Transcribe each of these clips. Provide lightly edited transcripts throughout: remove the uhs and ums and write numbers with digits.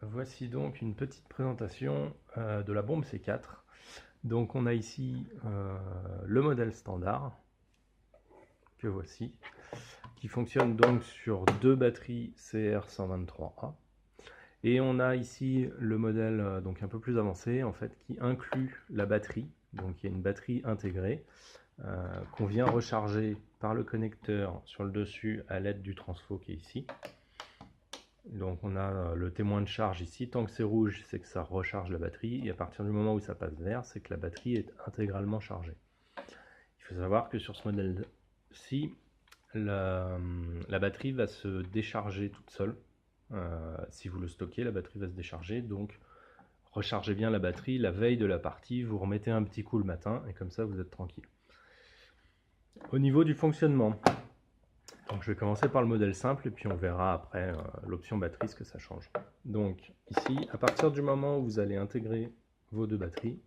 Voici donc une petite présentation de la bombe C4. Donc on a ici le modèle standard, que voici, qui fonctionne donc sur deux batteries CR123A. Et on a ici le modèle donc un peu plus avancé, en fait, qui inclut la batterie. Donc il y a une batterie intégrée qu'on vient recharger par le connecteur sur le dessus à l'aide du transfo qui est ici. Donc on a le témoin de charge ici, tant que c'est rouge, c'est que ça recharge la batterie, et à partir du moment où ça passe vert, c'est que la batterie est intégralement chargée. Il faut savoir que sur ce modèle-ci, la batterie va se décharger toute seule. Si vous le stockez, la batterie va se décharger, donc rechargez bien la batterie la veille de la partie, vous remettez un petit coup le matin, et comme ça vous êtes tranquille. Au niveau du fonctionnement, donc je vais commencer par le modèle simple et puis on verra après l'option batterie ce que ça change. Donc ici, à partir du moment où vous allez intégrer vos deux batteries,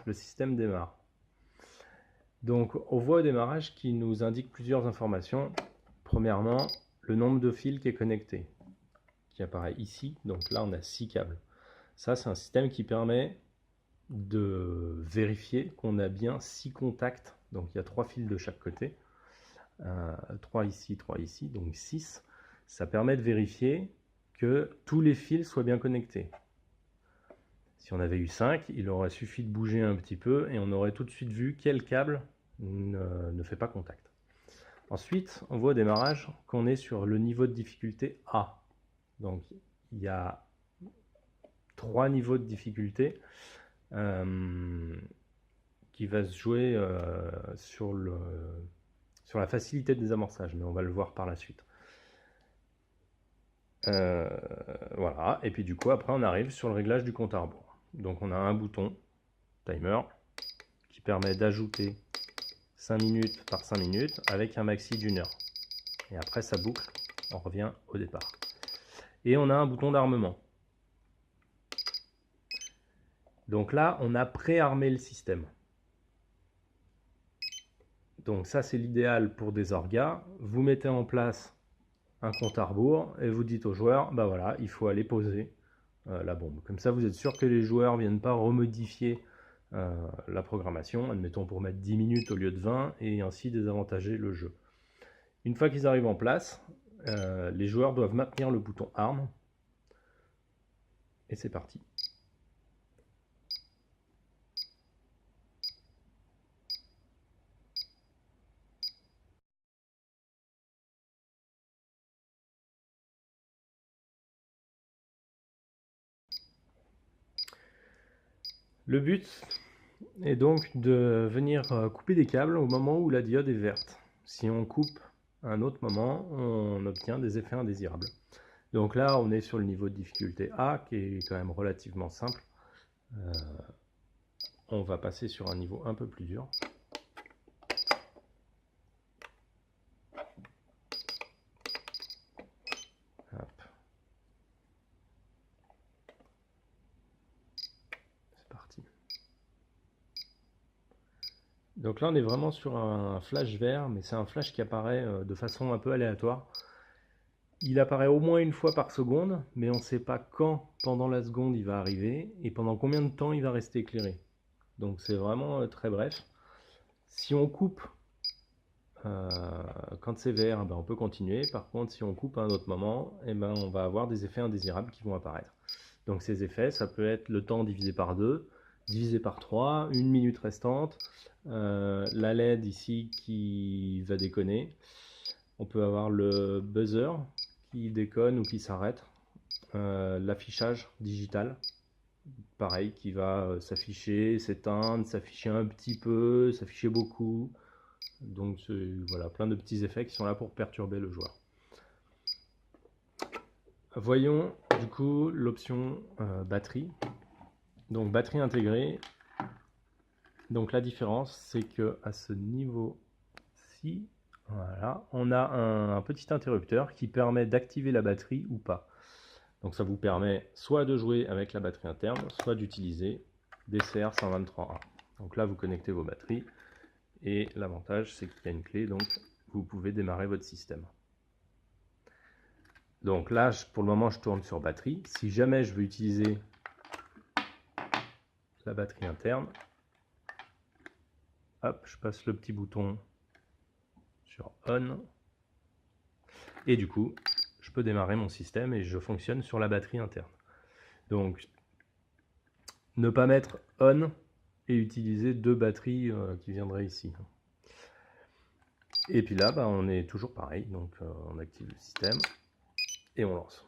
le système démarre. Donc on voit au démarrage qui nous indique plusieurs informations. Premièrement, le nombre de fils qui est connecté, qui apparaît ici. Donc là on a 6 câbles. Ça c'est un système qui permet de vérifier qu'on a bien 6 contacts. Donc il y a 3 fils de chaque côté. 3 ici, donc 6. Ça permet de vérifier que tous les fils soient bien connectés. Si on avait eu 5, il aurait suffi de bouger un petit peu et on aurait tout de suite vu quel câble ne fait pas contact. Ensuite, on voit au démarrage qu'on est sur le niveau de difficulté A. Donc il y a 3 niveaux de difficulté qui va se jouer sur la facilité de désamorçage, mais on va le voir par la suite. Voilà, et puis du coup après on arrive sur le réglage du compte à rebours. Donc on a un bouton timer qui permet d'ajouter 5 minutes par 5 minutes avec un maxi d'une heure. Et après ça boucle, on revient au départ. Et on a un bouton d'armement. Donc là on a préarmé le système. Donc ça c'est l'idéal pour des orgas. Vous mettez en place un compte à rebours et vous dites aux joueurs, bah voilà, il faut aller poser la bombe. Comme ça vous êtes sûr que les joueurs ne viennent pas remodifier la programmation, admettons pour mettre 10 minutes au lieu de 20 et ainsi désavantager le jeu. Une fois qu'ils arrivent en place, les joueurs doivent maintenir le bouton arme et c'est parti. Le but est donc de venir couper des câbles au moment où la diode est verte. Si on coupe à un autre moment, on obtient des effets indésirables. Donc là, on est sur le niveau de difficulté A, qui est quand même relativement simple. On va passer sur un niveau un peu plus dur. Hop. C'est parti. Donc là, on est vraiment sur un flash vert, mais c'est un flash qui apparaît de façon un peu aléatoire. Il apparaît au moins une fois par seconde, mais on ne sait pas quand pendant la seconde il va arriver et pendant combien de temps il va rester éclairé. Donc c'est vraiment très bref. Si on coupe quand c'est vert, ben on peut continuer. Par contre, si on coupe à un autre moment, ben on va avoir des effets indésirables qui vont apparaître. Donc ces effets, ça peut être le temps divisé par 2, divisé par 3, une minute restante, la LED ici qui va déconner. On peut avoir le buzzer qui déconne ou qui s'arrête. L'affichage digital, pareil, qui va s'afficher, s'éteindre, s'afficher un petit peu, s'afficher beaucoup. Donc voilà, plein de petits effets qui sont là pour perturber le joueur. Voyons du coup l'option batterie. Donc batterie intégrée. Donc la différence, c'est que à ce niveau-ci, voilà, on a un petit interrupteur qui permet d'activer la batterie ou pas. Donc ça vous permet soit de jouer avec la batterie interne, soit d'utiliser des CR123A. Donc là, vous connectez vos batteries. Et l'avantage, c'est qu'il y a une clé, donc vous pouvez démarrer votre système. Donc là, pour le moment, je tourne sur batterie. Si jamais je veux utiliser la batterie interne, hop, je passe le petit bouton sur On. Et du coup, je peux démarrer mon système et je fonctionne sur la batterie interne. Donc, ne pas mettre On et utiliser deux batteries qui viendraient ici. Et puis là, bah, on est toujours pareil. Donc, on active le système et on lance.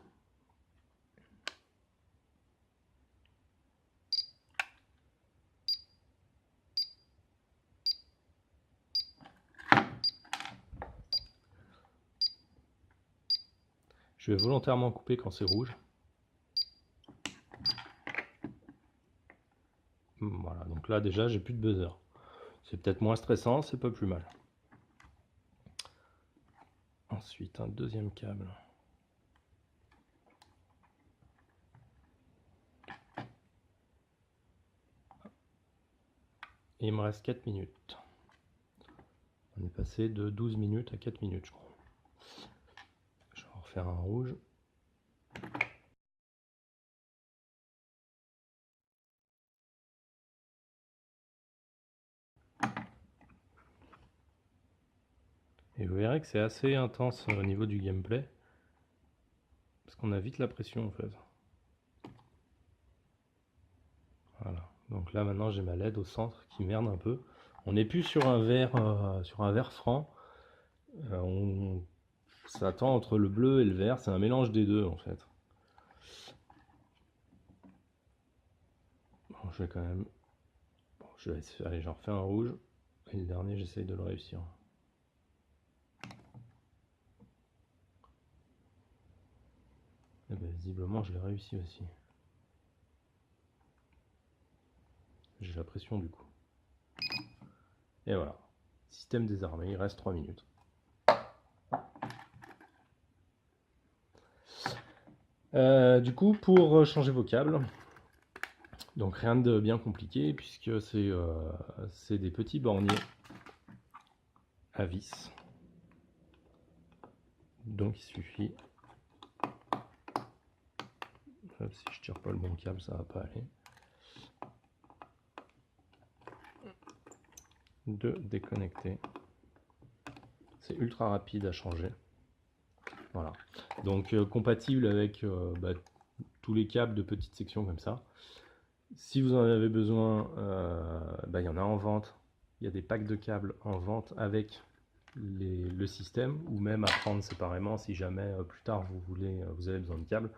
Je vais volontairement couper quand c'est rouge. Voilà, donc là déjà j'ai plus de buzzer. C'est peut-être moins stressant, c'est pas plus mal. Ensuite un deuxième câble. Et il me reste 4 minutes. On est passé de 12 minutes à 4 minutes je crois. Je vais en refaire un rouge. Et vous verrez que c'est assez intense au niveau du gameplay. Parce qu'on a vite la pression en fait. Voilà. Donc là maintenant j'ai ma LED au centre qui merde un peu. On n'est plus sur un vert franc. On s'attend entre le bleu et le vert. C'est un mélange des deux en fait. Bon, je vais quand même... Bon, allez, j'en refais un rouge. Et le dernier, j'essaye de le réussir. Et bien, visiblement, je l'ai réussi aussi. J'ai la pression du coup. Et voilà. Système désarmé, il reste 3 minutes. Du coup, pour changer vos câbles, donc rien de bien compliqué puisque c'est des petits borniers à vis. Donc il suffit, si je tire pas le bon câble, ça va pas aller, de déconnecter. C'est ultra rapide à changer. Voilà. Donc compatible avec tous les câbles de petites sections comme ça. Si vous en avez besoin, il y en a en vente. Il y a des packs de câbles en vente avec le système, ou même à prendre séparément si jamais plus tard vous avez besoin de câbles.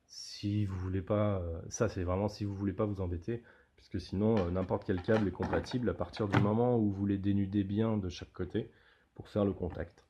Si vous voulez pas, ça c'est vraiment si vous voulez pas vous embêter, puisque sinon n'importe quel câble est compatible à partir du moment où vous les dénudez bien de chaque côté pour faire le contact.